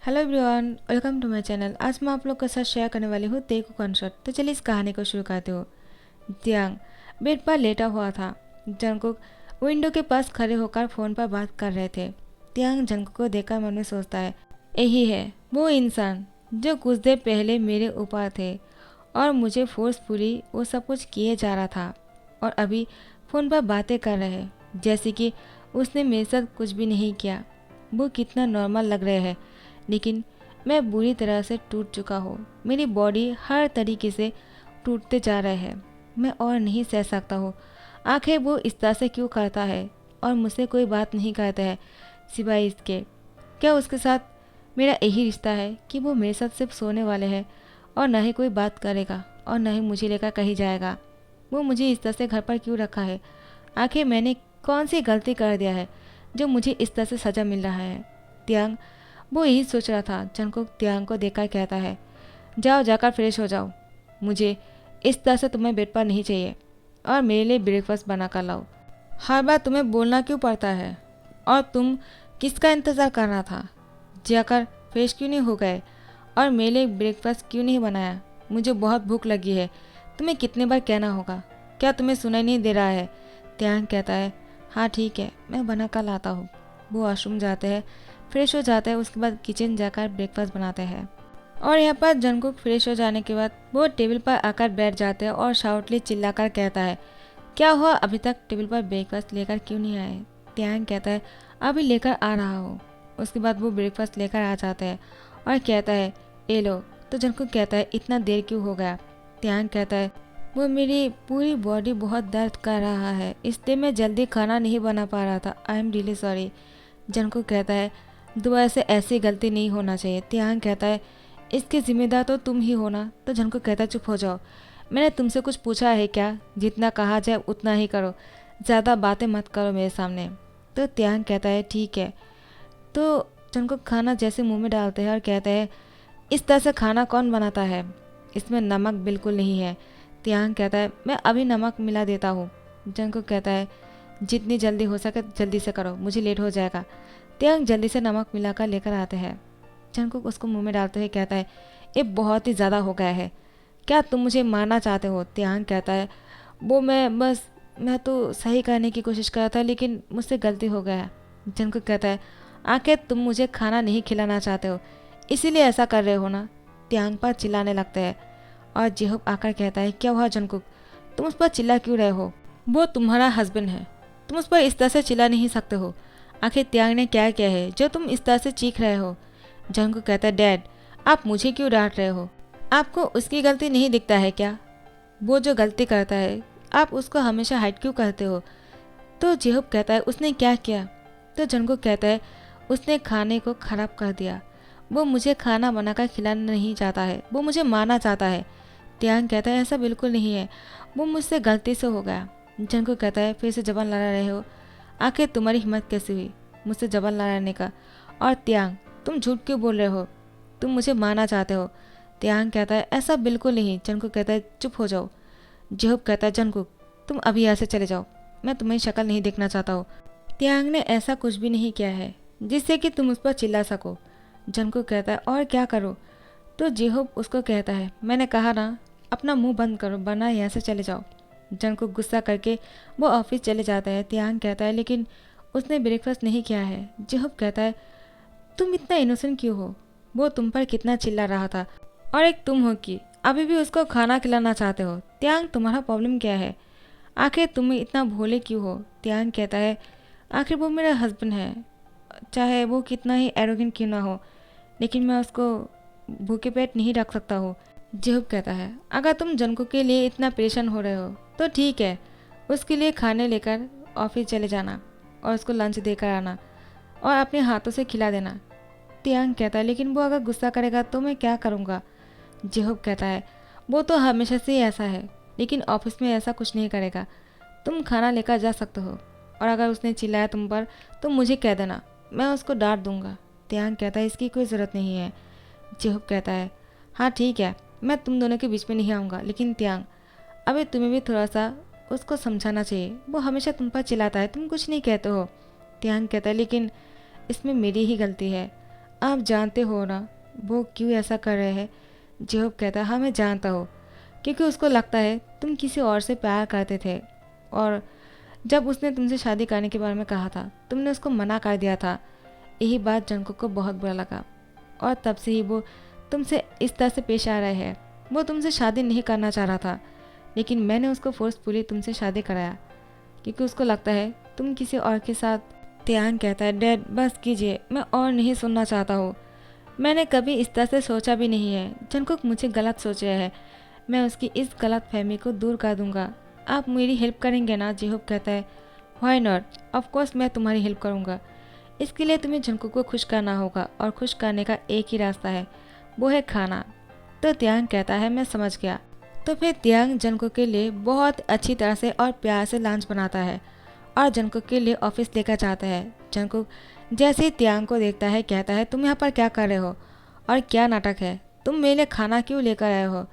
Hello everyone, welcome to my channel. आज मैं आप लोग के साथ शेयर करने वाली हूँ तेकू कॉन्सर्ट। तो चलिए इस कहानी को शुरू करते हो। त्यांग बेड पर लेटा हुआ था। जंगकुक विंडो के पास खड़े होकर फ़ोन पर बात कर रहे थे। त्यांग जंगकुक को देखकर मन में सोचता है, यही है वो इंसान जो कुछ देर पहले मेरे ऊपर थे और मुझे फोर्सफुली वो सब कुछ किए जा रहा था, और अभी फ़ोन पर बातें कर रहे हैं जैसे कि उसने मेरे साथ कुछ भी नहीं किया। वो कितना नॉर्मल लग रहे हैं, लेकिन मैं बुरी तरह से टूट चुका हूँ। मेरी बॉडी हर तरीके से टूटते जा रहा है। मैं और नहीं सह सकता हूँ। आखिर वो इस तरह से क्यों करता है और मुझसे कोई बात नहीं करता है सिवाय इसके? क्या उसके साथ मेरा यही रिश्ता है कि वो मेरे साथ सिर्फ सोने वाले हैं और न ही कोई बात करेगा और न ही मुझे लेकर कहीं जाएगा? वो मुझे इस तरह से घर पर क्यों रखा है? आखिर मैंने कौन सी गलती कर दिया है जो मुझे इस तरह से सज़ा मिल रहा है? त्यांग वो यही सोच रहा था। जंगकुक त्यांग को देखकर कहता है, जाओ जाकर फ्रेश हो जाओ। मुझे इस तरह से तुम्हें बेड पर नहीं चाहिए, और मेरे लिए ब्रेकफास्ट बना कर लाओ। हर बार तुम्हें बोलना क्यों पड़ता है? और तुम किसका इंतज़ार कर रहा था? जाकर फ्रेश क्यों नहीं हो गए और मेरे लिए ब्रेकफास्ट क्यों नहीं बनाया? मुझे बहुत भूख लगी है। तुम्हें कितने बार कहना होगा? क्या तुम्हें सुनाई नहीं दे रहा है? त्यांग कहता है, हाँ ठीक है, मैं बना कर लाता हूँ। वो वॉशरूम जाते हैं, फ्रेश हो जाता है। उसके बाद किचन जाकर ब्रेकफास्ट बनाते हैं। और यहाँ पर जंगकुक फ्रेश हो जाने के बाद वो टेबल पर आकर बैठ जाते हैं और शाउटली चिल्लाकर कहता है, क्या हुआ, अभी तक टेबल पर ब्रेकफास्ट लेकर क्यों नहीं आए? त्यांग कहता है, अभी लेकर आ रहा हूँ। उसके बाद वो ब्रेकफास्ट लेकर आ जाता है और कहता है, ए लो। तो जंगकुक कहता है, इतना देर क्यों हो गया? त्यांग कहता है, वो मेरी पूरी बॉडी बहुत दर्द कर रहा है, इसलिए मैं जल्दी खाना नहीं बना पा रहा था। I am really sorry. Jungkook कहता है, दोबारा से ऐसी गलती नहीं होना चाहिए। त्यांग कहता है, इसके जिम्मेदार तो तुम ही हो ना। तो जंगकुक कहता है, चुप हो जाओ। मैंने तुमसे कुछ पूछा है क्या? जितना कहा जाए उतना ही करो, ज़्यादा बातें मत करो मेरे सामने। तो त्यांग कहता है, ठीक है। तो जंगकुक खाना जैसे मुंह में डालते हैं और कहते हैं, इस तरह से खाना कौन बनाता है? इसमें नमक बिल्कुल नहीं है। त्यांग कहता है, मैं अभी नमक मिला देता हूँ। जंगकुक कहता है, जितनी जल्दी हो सके जल्दी से करो, मुझे लेट हो जाएगा। त्यांग जल्दी से नमक मिलाकर लेकर आते हैं। जंगकुक उसको मुंह में डालते हुए कहता है, ये बहुत ही ज़्यादा हो गया है। क्या तुम मुझे मारना चाहते हो? त्यांग कहता है, वो मैं तो सही करने की कोशिश कर रहा था, लेकिन मुझसे गलती हो गया। जंगकुक कहता है, आखिर तुम मुझे खाना नहीं खिलाना चाहते हो, इसीलिए ऐसा कर रहे हो ना? त्यांग पर चिल्लाने लगते हैं और जेहोब आकर कहता है, क्या हुआ जंगकुक, तुम उस पर चिल्ला क्यों रहे हो? वो तुम्हारा हस्बैंड है, तुम उस पर इस तरह से चिल्ला नहीं सकते हो। आखिर त्यांग ने क्या किया है जो तुम इस तरह से चीख रहे हो? जंगकुक कहता है, डैड, आप मुझे क्यों डांट रहे हो? आपको उसकी गलती नहीं दिखता है क्या? वो जो गलती करता है आप उसको हमेशा हाइड क्यों करते हो? तो जेहोब कहता है, उसने क्या किया? तो जंगकुक कहता है, उसने खाने को खराब कर दिया। वो मुझे खाना बनाकर खिलाना नहीं चाहता है, वो मुझे मारना चाहता है। त्यांग कहता है, ऐसा बिल्कुल नहीं है, वो मुझसे गलती से हो गया। जंगकुक कहता है, फिर से जबान लड़ा रहे हो? आखिर तुम्हारी हिम्मत कैसे हुई मुझसे जबान लड़ाने का? और त्यांग, तुम झूठ क्यों बोल रहे हो? तुम मुझे मारना चाहते हो। त्यांग कहता है, ऐसा बिल्कुल नहीं। जंगकुक कहता है, चुप हो जाओ। जेहोब कहता है, जंगकुक, तुम अभी यहाँ से चले जाओ, मैं तुम्हारी शक्ल नहीं देखना चाहता हूँ। त्यांग ने ऐसा कुछ भी नहीं किया है जिससे कि तुम उस पर चिल्ला सको। जंगकुक कहता है, और क्या करो? तो जेहोब उसको कहता है, मैंने कहा ना, अपना मुंह बंद करो वरना यहाँ से चले जाओ। जंगकुक गुस्सा करके वो ऑफिस चले जाता है। त्यांग कहता है, लेकिन उसने ब्रेकफास्ट नहीं किया है। जेहोब कहता है, तुम इतना इनोसेंट क्यों हो? वो तुम पर कितना चिल्ला रहा था, और एक तुम हो कि अभी भी उसको खाना खिलाना चाहते हो। त्यांग, तुम्हारा प्रॉब्लम क्या है? आखिर तुम इतना भोले क्यों हो? त्यांग कहता है, आखिर वो मेरा हस्बैंड है, चाहे वो कितना ही एरोगेंट क्यों ना हो, लेकिन मैं उसको भूखे पेट नहीं रख सकता हूँ। जेहूब कहता है, अगर तुम जंगकुक के लिए इतना परेशान हो रहे हो तो ठीक है, उसके लिए खाने लेकर ऑफिस चले जाना और उसको लंच देकर आना और अपने हाथों से खिला देना। त्यांग कहता है, लेकिन वो अगर गुस्सा करेगा तो मैं क्या करूँगा? जेहूब कहता है, वो तो हमेशा से ही ऐसा है, लेकिन ऑफिस में ऐसा कुछ नहीं करेगा। तुम खाना लेकर जा सकते हो, और अगर उसने चिल्लाया तुम पर तो मुझे कह देना, मैं उसको डांट दूंगा। त्यांग कहता है, इसकी कोई ज़रूरत नहीं है। जेहूब कहता है, हाँ ठीक है, मैं तुम दोनों के बीच में नहीं आऊँगा, लेकिन त्यांग, अभी तुम्हें भी थोड़ा सा उसको समझाना चाहिए। वो हमेशा तुम पर चिल्लाता है, तुम कुछ नहीं कहते हो। त्यांग कहता है, लेकिन इसमें मेरी ही गलती है। आप जानते हो ना वो क्यों ऐसा कर रहे हैं? जेहूब कहता है, हाँ मैं जानता हूँ, क्योंकि उसको लगता है तुम किसी और से प्यार करते थे, और जब उसने तुमसे शादी करने के बारे में कहा था तुमने उसको मना कर दिया था। यही बात जंगकुक को बहुत बुरा लगा, और तब से ही वो तुमसे इस तरह से पेश आ रहे हैं। वो तुमसे शादी नहीं करना चाह रहा था, लेकिन मैंने उसको फोर्सफुली तुमसे शादी कराया, क्योंकि उसको लगता है तुम किसी और के साथ। त्यान कहता है, डैड बस कीजिए, मैं और नहीं सुनना चाहता हूँ। मैंने कभी इस तरह से सोचा भी नहीं है। जंगकुक मुझे गलत सोच रहा है, मैं उसकी इस गलत फहमी को दूर कर दूंगा। आप मेरी हेल्प करेंगे ना? जेहूब कहता है, व्हाई नॉट, ऑफ कोर्स मैं तुम्हारी हेल्प करूंगा। इसके लिए तुम्हें जंगकुक को खुश करना होगा, और खुश करने का एक ही रास्ता है, वो है खाना। तो त्यांग कहता है, मैं समझ गया। तो फिर त्यांग जंगकुक के लिए बहुत अच्छी तरह से और प्यार से लंच बनाता है और जंगकुक के लिए ऑफिस लेकर जाता है। जंगकुक जैसे ही त्यांग को देखता है कहता है, तुम यहाँ पर क्या कर रहे हो और क्या नाटक है? तुम मेरे लिए खाना क्यों लेकर आए हो?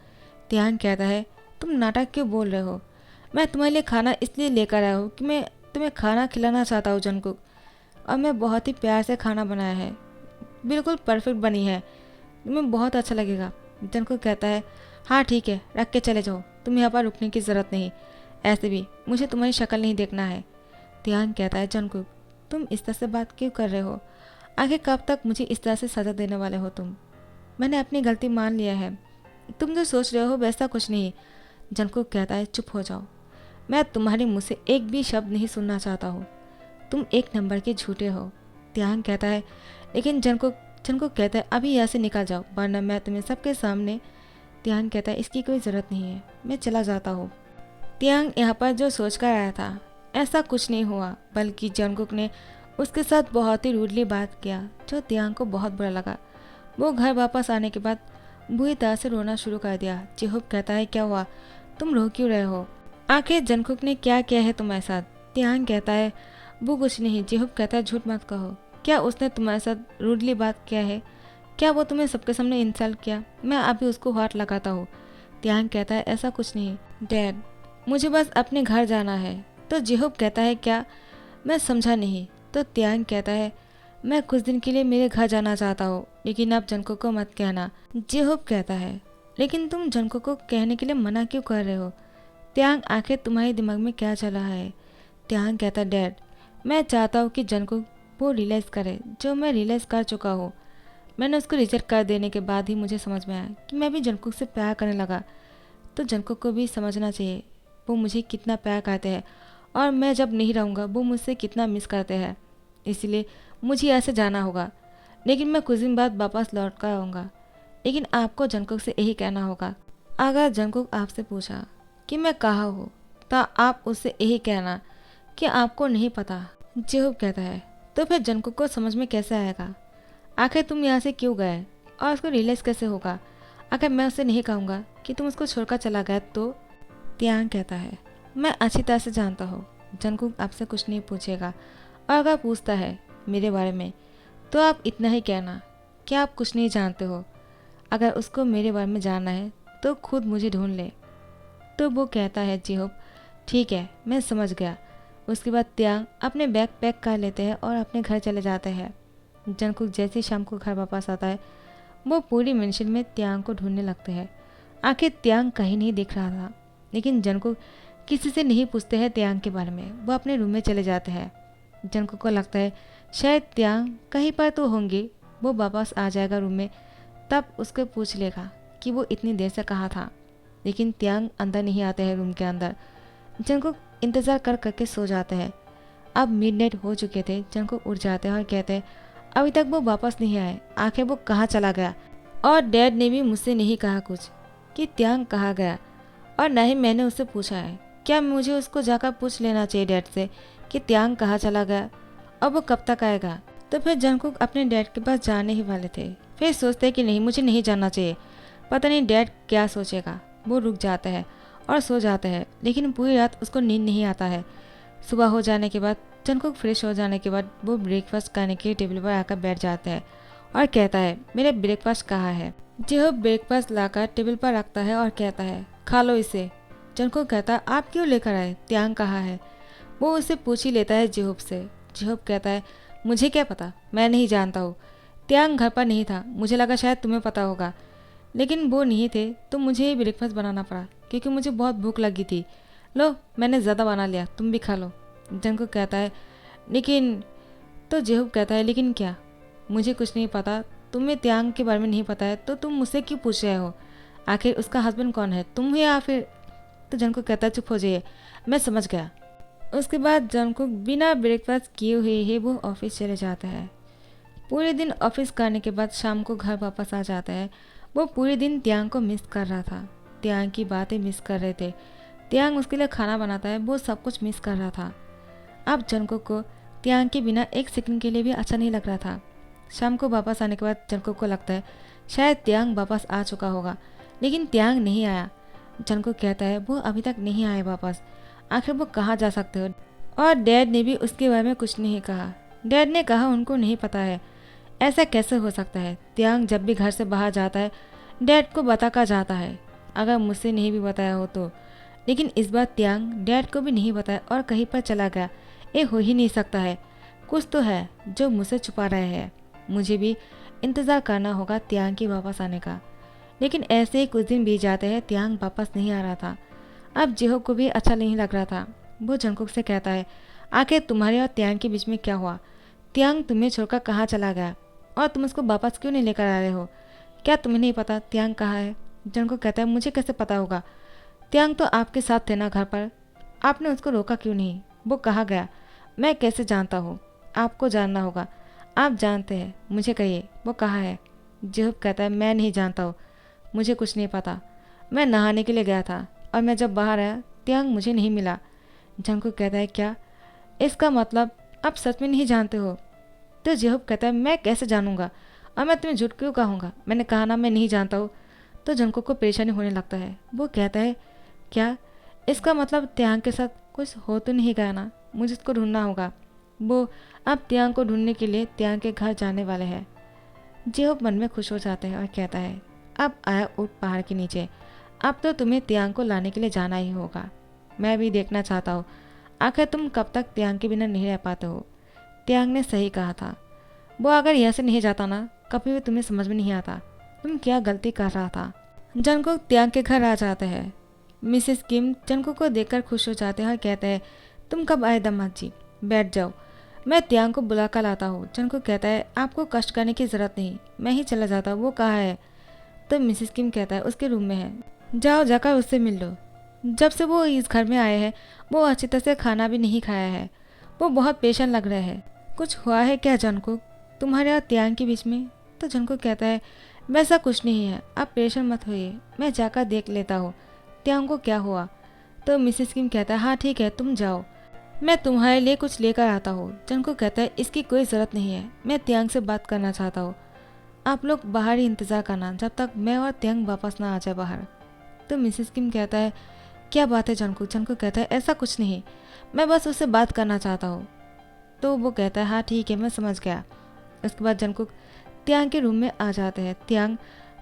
त्यांग कहता है, तुम नाटक क्यों बोल रहे हो? मैं तुम्हारे लिए खाना इसलिए लेकर आया हूँ कि मैं तुम्हें खाना खिलाना चाहता हूँ जंगकुक, और मैं बहुत ही प्यार से खाना बनाया है, बिल्कुल परफेक्ट बनी है, तुम्हें बहुत अच्छा लगेगा। जंगकुक कहता है, हाँ ठीक है, रख के चले जाओ, तुम यहाँ पर रुकने की ज़रूरत नहीं, ऐसे भी मुझे तुम्हारी शक्ल नहीं देखना है। त्यांग कहता है, जंगकुक तुम इस तरह से बात क्यों कर रहे हो? आखिर कब तक मुझे इस तरह से सज़ा देने वाले हो तुम? मैंने अपनी गलती मान लिया है, तुम जो सोच रहे हो वैसा कुछ नहीं। जंगकुक कहता है, चुप हो जाओ, मैं तुम्हारे मुँह से एक भी शब्द नहीं सुनना चाहता हूँ, तुम एक नंबर के झूठे हो। त्यांग कहता है, लेकिन जंगकुक कहता है, अभी यहाँ से निकल जाओ वरना मैं तुम्हें सबके सामने। त्यांग कहता है, इसकी कोई ज़रूरत नहीं है, मैं चला जाता हूँ। त्यांग यहाँ पर जो सोच कर आया था ऐसा कुछ नहीं हुआ, बल्कि जंगकुक ने उसके साथ बहुत ही रूडली बात किया, जो त्यांग को बहुत बुरा लगा। वो घर वापस आने के बाद बुरी तरह से रोना शुरू कर दिया। जेहूब कहता है, क्या हुआ, तुम रो क्यों रहे हो? आखिर जंगकुक ने क्या किया है तुम्हारे साथ? त्यांग कहता है, वो कुछ नहीं। जेहूब कहता है, झूठ मत कहो, क्या उसने तुम्हारे साथ रूडली बात किया है? क्या वो तुम्हें सबके सामने इंसल्ट किया? मैं अभी उसको हाथ लगाता हूँ। त्यांग कहता है, ऐसा कुछ नहीं डैड, मुझे बस अपने घर जाना है। तो जेहूब कहता है, क्या? मैं समझा नहीं। तो त्यांग कहता है, मैं कुछ दिन के लिए मेरे घर जाना चाहता हूँ, लेकिन आप जंगकुक को मत कहना। जेहूब कहता है, लेकिन तुम जंगकुक को कहने के लिए मना क्यों कर रहे हो? त्यांग, आखिर तुम्हारे दिमाग में क्या चल रहा है? त्यांग कहता है, डैड मैं चाहता हूँ कि जंगकुक वो रियलाइज़ करे जो मैं रियलाइज़ कर चुका हूँ। मैंने उसको रिजेक्ट कर देने के बाद ही मुझे समझ में आया कि मैं भी जंगकुक से प्यार करने लगा। तो जंगकुक को भी समझना चाहिए वो मुझे कितना प्यार करते हैं, और मैं जब नहीं रहूँगा वो मुझसे कितना मिस करते हैं। इसलिए मुझे यहाँ से जाना होगा, लेकिन मैं कुछ दिन बाद वापस लौट कर आऊँगा। लेकिन आपको जंगकुक से यही कहना होगा। अगर जंगकुक आपसे पूछा कि मैं कहाँ हूँ, तो आप उससे यही कहना कि आपको नहीं पता। जेहूब कहता है, तो फिर जंगकुक को समझ में कैसे आएगा? आखिर तुम यहाँ से क्यों गए, और उसको रियलाइज़ कैसे होगा? अगर मैं उससे नहीं कहूँगा कि तुम उसको छोड़कर चला गया तो? त्यांग कहता है, मैं अच्छी तरह से जानता हूँ जंगकुक आपसे कुछ नहीं पूछेगा, और अगर पूछता है मेरे बारे में तो आप इतना ही कहना कि आप कुछ नहीं जानते हो। अगर उसको मेरे बारे में जानना है तो खुद मुझे ढूंढ ले। तो वो कहता है, जेहूब ठीक है, मैं समझ गया। उसके बाद त्यांग अपने बैग पैक कर लेते हैं और अपने घर चले जाते हैं। जंगकुक जैसे ही शाम को घर वापस आता है, वो पूरी मेंशन में त्यांग को ढूंढने लगते हैं। आखिर त्यांग कहीं नहीं दिख रहा था, लेकिन जंगकुक किसी से नहीं पूछते हैं त्यांग के बारे में, वो अपने रूम में चले जाते हैं। जंगकुक को लगता है शायद त्यांग कहीं पर तो होंगे, वो वापस आ जाएगा रूम में, तब उसको पूछ लेगा कि वो इतनी देर से कहाँ था। लेकिन त्यांग अंदर नहीं आते हैं रूम के अंदर। जंगकुक इंतज़ार कर करके सो जाते हैं। अब मिडनाइट हो चुके थे। जंगकुक उठ जाते हैं और कहते हैं, अभी तक वो वापस नहीं आए, आखिर वो कहाँ चला गया? और डैड ने भी मुझसे नहीं कहा कुछ कि त्यांग कहाँ गया, और न ही मैंने उससे पूछा है। क्या मुझे उसको जाकर पूछ लेना चाहिए डैड से कि त्यांग कहाँ चला गया और वो कब तक आएगा? तो फिर जंगकुक अपने डैड के पास जाने ही वाले थे, फिर सोचते कि नहीं, मुझे नहीं जाना चाहिए, पता नहीं डैड क्या सोचेगा। वो रुक जाता है और सो जाता है, लेकिन पूरी रात उसको नींद नहीं आता है। सुबह हो जाने के बाद जंगकुक फ्रेश हो जाने के बाद वो ब्रेकफास्ट करने के लिए टेबल पर आकर बैठ जाता है और कहता है, मेरे ब्रेकफास्ट कहाँ है? जेहूब ब्रेकफास्ट लाकर टेबल पर रखता है और कहता है, खा लो इसे। जंगकुक कहता है, आप क्यों लेकर आए? त्यांग कहाँ है? वो उससे पूछ ही लेता है जेहूब से। जेहूब कहता है, मुझे क्या पता, मैं नहीं जानता हूँ। त्यांग घर पर नहीं था, मुझे लगा शायद तुम्हें पता होगा, लेकिन वो नहीं थे तो मुझे ही ब्रेकफास्ट बनाना पड़ा क्योंकि मुझे बहुत भूख लगी थी। लो मैंने ज़्यादा बना लिया, तुम भी खा लो। जंगकुक कहता है लेकिन, तो जेहूब कहता है लेकिन क्या? मुझे कुछ नहीं पता, तुम्हें त्यांग के बारे में नहीं पता है तो तुम मुझसे क्यों पूछ रहे हो? आखिर उसका हस्बैंड कौन है, तुम या फिर? तो जंगकुक कहता है चुप हो जाइए, मैं समझ गया। उसके बाद जंगकुक बिना ब्रेकफास्ट किए हुए ही वो ऑफिस चले जाता है। पूरे दिन ऑफिस करने के बाद शाम को घर वापस आ जाता है। वो पूरे दिन त्यांग को मिस कर रहा था, त्यांग की बातें मिस कर रहे थे। त्यांग उसके लिए खाना बनाता है, वो सब कुछ मिस कर रहा था। अब जंगकुक को त्यांग के बिना एक सेकंड के लिए भी अच्छा नहीं लग रहा था। शाम को वापस आने के बाद जंगकुक को लगता है शायद त्यांग वापस आ चुका होगा, लेकिन त्यांग नहीं आया। जंगकुक कहता है वो अभी तक नहीं आए वापस, आखिर वो कहाँ जा सकते हो? और डैड ने भी उसके बारे में कुछ नहीं कहा। डैड ने कहा उनको नहीं पता है। ऐसा कैसे हो सकता है? त्यांग जब भी घर से बाहर जाता है डैड को बता कर जाता है, अगर मुझसे नहीं भी बताया हो तो। लेकिन इस बार त्यांग डैड को भी नहीं बताया और कहीं पर चला गया। ये हो ही नहीं सकता है, कुछ तो है जो मुझसे छुपा रहे हैं। मुझे भी इंतज़ार करना होगा त्यांग की वापस आने का। लेकिन ऐसे ही कुछ दिन बीत जाते हैं, त्यांग वापस नहीं आ रहा था। अब जेहो को भी अच्छा नहीं लग रहा था। वो जंगकुक से कहता है आखिर तुम्हारे और त्यांग के बीच में क्या हुआ? त्यांग तुम्हें छोड़कर कहाँ चला गया और तुम उसको वापस क्यों नहीं लेकर आ रहे हो? क्या तुम्हें नहीं पता त्यांग कहाँ है? जंगकुक कहता है मुझे कैसे पता होगा? त्यांग तो आपके साथ थे ना घर पर, आपने उसको रोका क्यों नहीं? वो कहाँ गया मैं कैसे जानता हूँ? आपको जानना होगा, आप जानते हैं, मुझे कहिए वो कहाँ है? जेहूब कहता है मैं नहीं जानता हूँ, मुझे कुछ नहीं पता। मैं नहाने के लिए गया था और मैं जब बाहर आया त्यांग मुझे नहीं मिला। जंगकुक कहता है क्या? इसका मतलब आप सच में नहीं जानते हो? तो जेहूब कहता है मैं कैसे जानूंगा और मैं तुम्हें झूठ क्यों कहूँगा? मैंने कहा ना मैं नहीं जानता हूँ। तो जंगकुक को परेशानी होने लगता है। वो कहता है क्या? इसका मतलब त्यांग के साथ कुछ हो तो नहीं गया ना? मुझे उसको ढूंढना होगा। वो अब त्यांग को ढूंढने के लिए त्यांग के घर जाने वाले हैं। जेहूब मन में खुश हो जाते हैं और कहता है अब आया ऊँट पहाड़ के नीचे, अब तो तुम्हें त्यांग को लाने के लिए जाना ही होगा। मैं भी देखना चाहता हूँ आखिर तुम कब तक त्यांग के बिना नहीं रह पाते हो। त्यांग ने सही कहा था, वो अगर यहाँ से नहीं जाता ना कभी भी तुम्हें समझ में नहीं आता तुम क्या गलती कर रहा था। जंगकुक त्यांग के घर आ जाते हैं। मिसेस किम जंगकुक को देखकर खुश हो जाते हैं और कहते हैं तुम कब आए दामाद जी, बैठ जाओ, मैं त्यांग को बुला कर लाता हूँ। जंगकुक कहता है आपको कष्ट करने की ज़रूरत नहीं, मैं ही चला जाता हूँ। वो कहाँ है? तो मिसेस किम कहता है उसके रूम में है, जाओ जाकर उससे मिल लो। जब से वो इस घर में आए हैं वो अच्छी तरह से खाना भी नहीं खाया है, वो बहुत पेशेंट लग रहे हैं। कुछ हुआ है क्या जंगकुक तुम्हारे और त्यांग के बीच में? तो जंगकुक कहता है वैसा कुछ नहीं है, आप परेशान मत होइए, मैं जाकर देख लेता हूँ त्यांग को क्या हुआ। तो मिसेस किम कहता है हाँ ठीक है तुम जाओ, मैं तुम्हारे लिए कुछ लेकर आता हूँ। जंगकुक कहता है इसकी कोई ज़रूरत नहीं है, मैं त्यांग से बात करना चाहता हूँ, आप लोग बाहर ही इंतज़ार करना जब तक मैं और त्यांग वापस ना आ जाए बाहर। तो मिसेस किम कहता है क्या बात है जंगकुक? जंगकुक कहता है ऐसा कुछ नहीं, मैं बस उससे बात करना चाहता हूँ। तो वो कहता है हाँ ठीक है मैं समझ गया। उसके बाद जंगकुक त्यांग के रूम में आ जाते हैं। त्यांग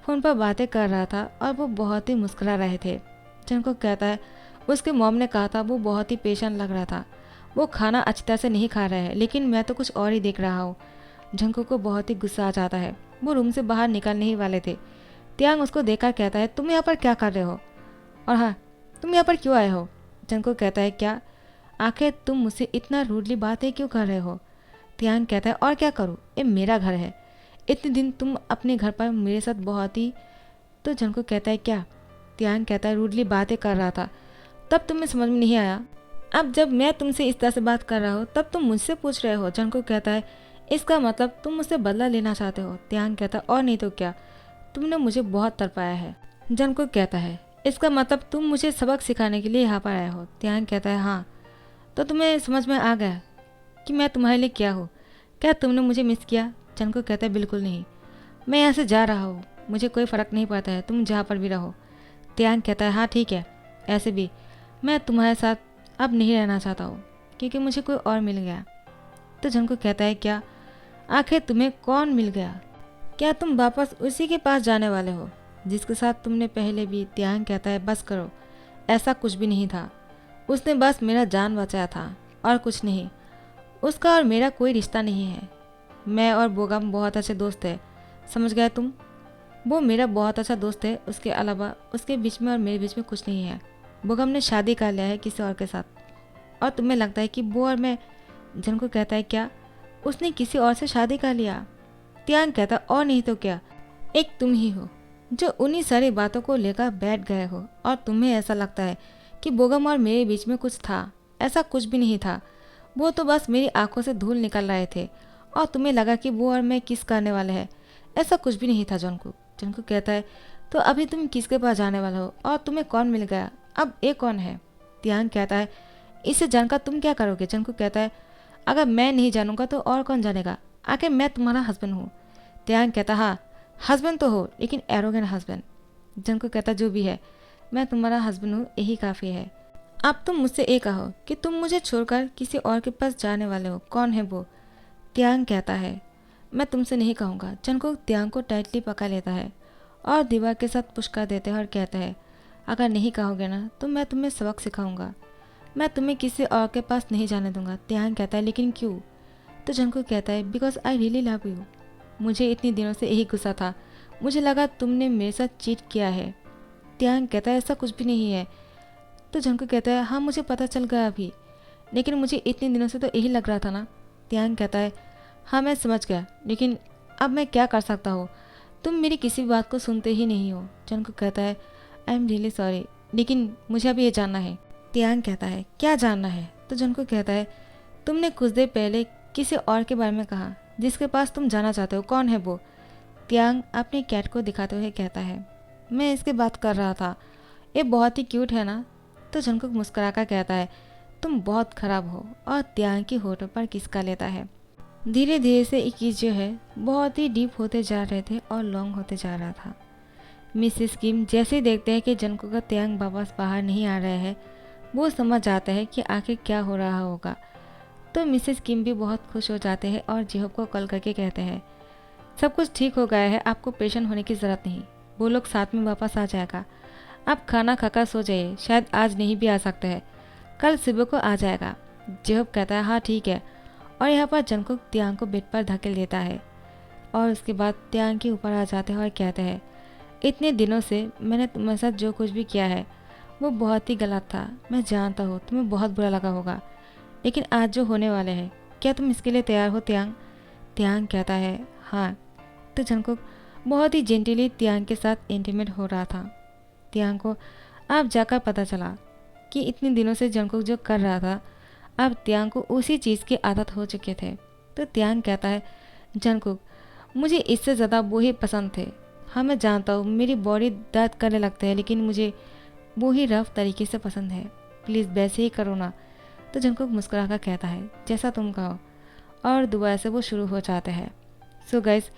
फ़ोन पर बातें कर रहा था और वो बहुत ही मुस्कुरा रहे थे। जंगकुक कहता है उसके मॉम ने कहा था वो बहुत ही पेशेंट लग रहा था, वो खाना अच्छी तरह से नहीं खा रहा है, लेकिन मैं तो कुछ और ही देख रहा हूँ। जंगकुक को बहुत ही गुस्सा आ जाता है, वो रूम से बाहर निकलने ही वाले थे। त्यांग उसको देखकर कहता है तुम यहाँ पर क्या कर रहे हो, और हाँ तुम यहाँ पर क्यों आए हो? जंगकुक कहता है क्या? आखिर तुम मुझसे इतना रूडली बातें क्यों कर रहे हो? त्यांग कहता है और क्या करूँ, ये मेरा घर है, इतने दिन तुम अपने घर पर मेरे साथ बहुत ही। तो जंगकुक कहता है क्या? त्यांग कहता है रूडली बातें कर रहा था तब तुम्हें समझ में नहीं आया, अब जब मैं तुमसे इस तरह से बात कर रहा हूँ तब तुम मुझसे पूछ रहे हो। जंगकुक कहता है इसका मतलब तुम मुझसे बदला लेना चाहते हो। त्यांग कहता है और नहीं तो क्या, तुमने मुझे बहुत तड़पाया है। जंगकुक कहता है इसका मतलब तुम मुझे सबक सिखाने के लिए यहाँ पर आए हो। त्यांग कहता है हाँ, तो तुम्हें समझ में आ गया कि मैं तुम्हारे लिए क्या हूँ, क्या तुमने मुझे मिस किया? जंगकुक कहता है बिल्कुल नहीं, मैं यहाँ से जा रहा हूँ, मुझे कोई फ़र्क नहीं पड़ता है तुम जहाँ पर भी रहो। त्यांग कहता है हाँ ठीक है, ऐसे भी मैं तुम्हारे साथ अब नहीं रहना चाहता हूँ क्योंकि मुझे कोई और मिल गया। तो जंगकुक कहता है क्या? आखिर तुम्हें कौन मिल गया? क्या तुम वापस उसी के पास जाने वाले हो जिसके साथ तुमने पहले भी? त्यांग कहता है बस करो, ऐसा कुछ भी नहीं था, उसने बस मेरा जान बचाया था और कुछ नहीं, उसका और मेरा कोई रिश्ता नहीं है। मैं और बोगम बहुत अच्छे दोस्त हैं, समझ गया तुम? वो मेरा बहुत अच्छा दोस्त है, उसके अलावा उसके बीच में और मेरे बीच में कुछ नहीं है। बोगम ने शादी कर लिया है किसी और के साथ, और तुम्हें लगता है कि वो और मैं। जंकुक कहता है क्या? उसने किसी और से शादी कर लिया? त्यांग कहता और नहीं तो क्या, एक तुम ही हो जो उन्हीं सारी बातों को लेकर बैठ गए हो, और तुम्हें ऐसा लगता है कि बोगम और मेरे बीच में कुछ था। ऐसा कुछ भी नहीं था, वो तो बस मेरी आंखों से धूल निकल रहे थे, और तुम्हें लगा कि वो और मैं किस करने वाले हैं। ऐसा कुछ भी नहीं था जंकुक। जंकुक कहता है तो अभी तुम किसके पास जाने वाले हो, और तुम्हें कौन मिल गया? अब ये कौन है? त्यांग कहता है इसे जानकर तुम क्या करोगे? जंकुक कहता है अगर मैं नहीं जानूंगा तो और कौन जानेगा? आखिर मैं तुम्हारा हस्बैंड हूँ। त्यांग कहता हाँ, हस्बैंड तो हो, लेकिन एरोगेंट हस्बैंड। जंकुक कहता जो भी है, मैं तुम्हारा हस्बैंड हूँ, यही काफ़ी है। अब तुम मुझसे ये कहो कि तुम मुझे छोड़कर किसी और के पास जाने वाले हो, कौन है वो? त्यांग कहता है मैं तुमसे नहीं कहूँगा। जंकुक त्यांग को टाइटली पकड़ लेता है और दीवार के साथ पुश कर देते हैं और कहता है अगर नहीं कहोगे ना तो मैं तुम्हें सबक सिखाऊंगा। मैं तुम्हें किसी और के पास नहीं जाने दूंगा। त्यांग कहता है लेकिन क्यों? तो जंकुक कहता है because I really love you. मुझे इतने दिनों से यही गुस्सा था, मुझे लगा तुमने मेरे साथ चीट किया है। त्यांग कहता है ऐसा कुछ भी नहीं है। तो जंकुक कहता है हाँ मुझे पता चल गया अभी, लेकिन मुझे इतने दिनों से तो यही लग रहा था ना। त्यांग कहता है हाँ मैं समझ गया, लेकिन अब मैं क्या कर सकता हूँ? तुम मेरी किसी बात को सुनते ही नहीं हो। जंकुक कहता है आई एम रियली सॉरी, लेकिन मुझे अभी ये जानना है। त्यांग कहता है क्या जानना है? तो जंकुक कहता है तुमने कुछ देर पहले किसी और के बारे में कहा जिसके पास तुम जाना चाहते हो, कौन है वो? त्यांग अपने कैट को दिखाते हुए कहता है मैं इसकी बात कर रहा था, ये बहुत ही क्यूट है ना। तो जंकुक मुस्कुराकर कहता है तुम बहुत खराब हो, और त्यांग की होठों पर किसका लेता है। धीरे धीरे से ये किस जो है बहुत ही डीप होते जा रहे थे और लॉन्ग होते जा रहा था। मिसेस किम जैसे ही देखते हैं कि जंकुक का त्यांग वापस बाहर नहीं आ रहा है, वो समझ जाते हैं कि आखिर क्या हो रहा होगा। तो मिसेस किम भी बहुत खुश हो जाते हैं और जेहोब को कॉल करके कहते हैं सब कुछ ठीक हो गया है, आपको पेशेंट होने की ज़रूरत नहीं, वो लोग साथ में वापस आ जाएगा। आप खाना खाकर सो जाइए, शायद आज नहीं भी आ सकते हैं, कल सुबह को आ जाएगा। जेहोब कहता है हाँ ठीक है, और यहाँ पर जंकुक त्यांग को बेड पर धकेल देता है, और उसके बाद त्यांग के ऊपर आ जाते हैं और कहते हैं इतने दिनों से मैंने तुम्हारे साथ जो कुछ भी किया है वो बहुत ही गलत था। मैं जानता हूँ तुम्हें बहुत बुरा लगा होगा, लेकिन आज जो होने वाले हैं क्या तुम इसके लिए तैयार हो? त्यांग त्यांग कहता है हाँ। तो जंकुक बहुत ही जेंटली त्यांग के साथ इंटीमेट हो रहा था। त्यांग को अब जाकर पता चला कि इतने दिनों से जंकुक जो कर रहा था अब त्यांग को उसी चीज़ की आदत हो चुके थे। तो त्यांग कहता है जंकुक मुझे इससे ज़्यादा वो ही पसंद थे। हाँ मैं जानता हूँ मेरी बॉडी दर्द करने लगता है, लेकिन मुझे वो ही रफ तरीके से पसंद है, प्लीज़ वैसे ही करो ना। तो जंकुक मुस्कुरा कर कहता है जैसा तुम कहो, और दोबारा से वो शुरू हो जाते हैं। सो गाइस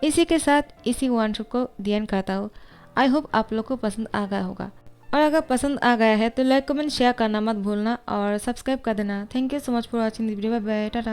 इसी के साथ इसी वन शो को दी एंड करता हूँ। आई होप आप लोग को पसंद आ गया होगा, और अगर पसंद आ गया है तो लाइक कमेंट शेयर करना मत भूलना और सब्सक्राइब कर देना। Thank you so much for watching this video. Bye bye, Tata.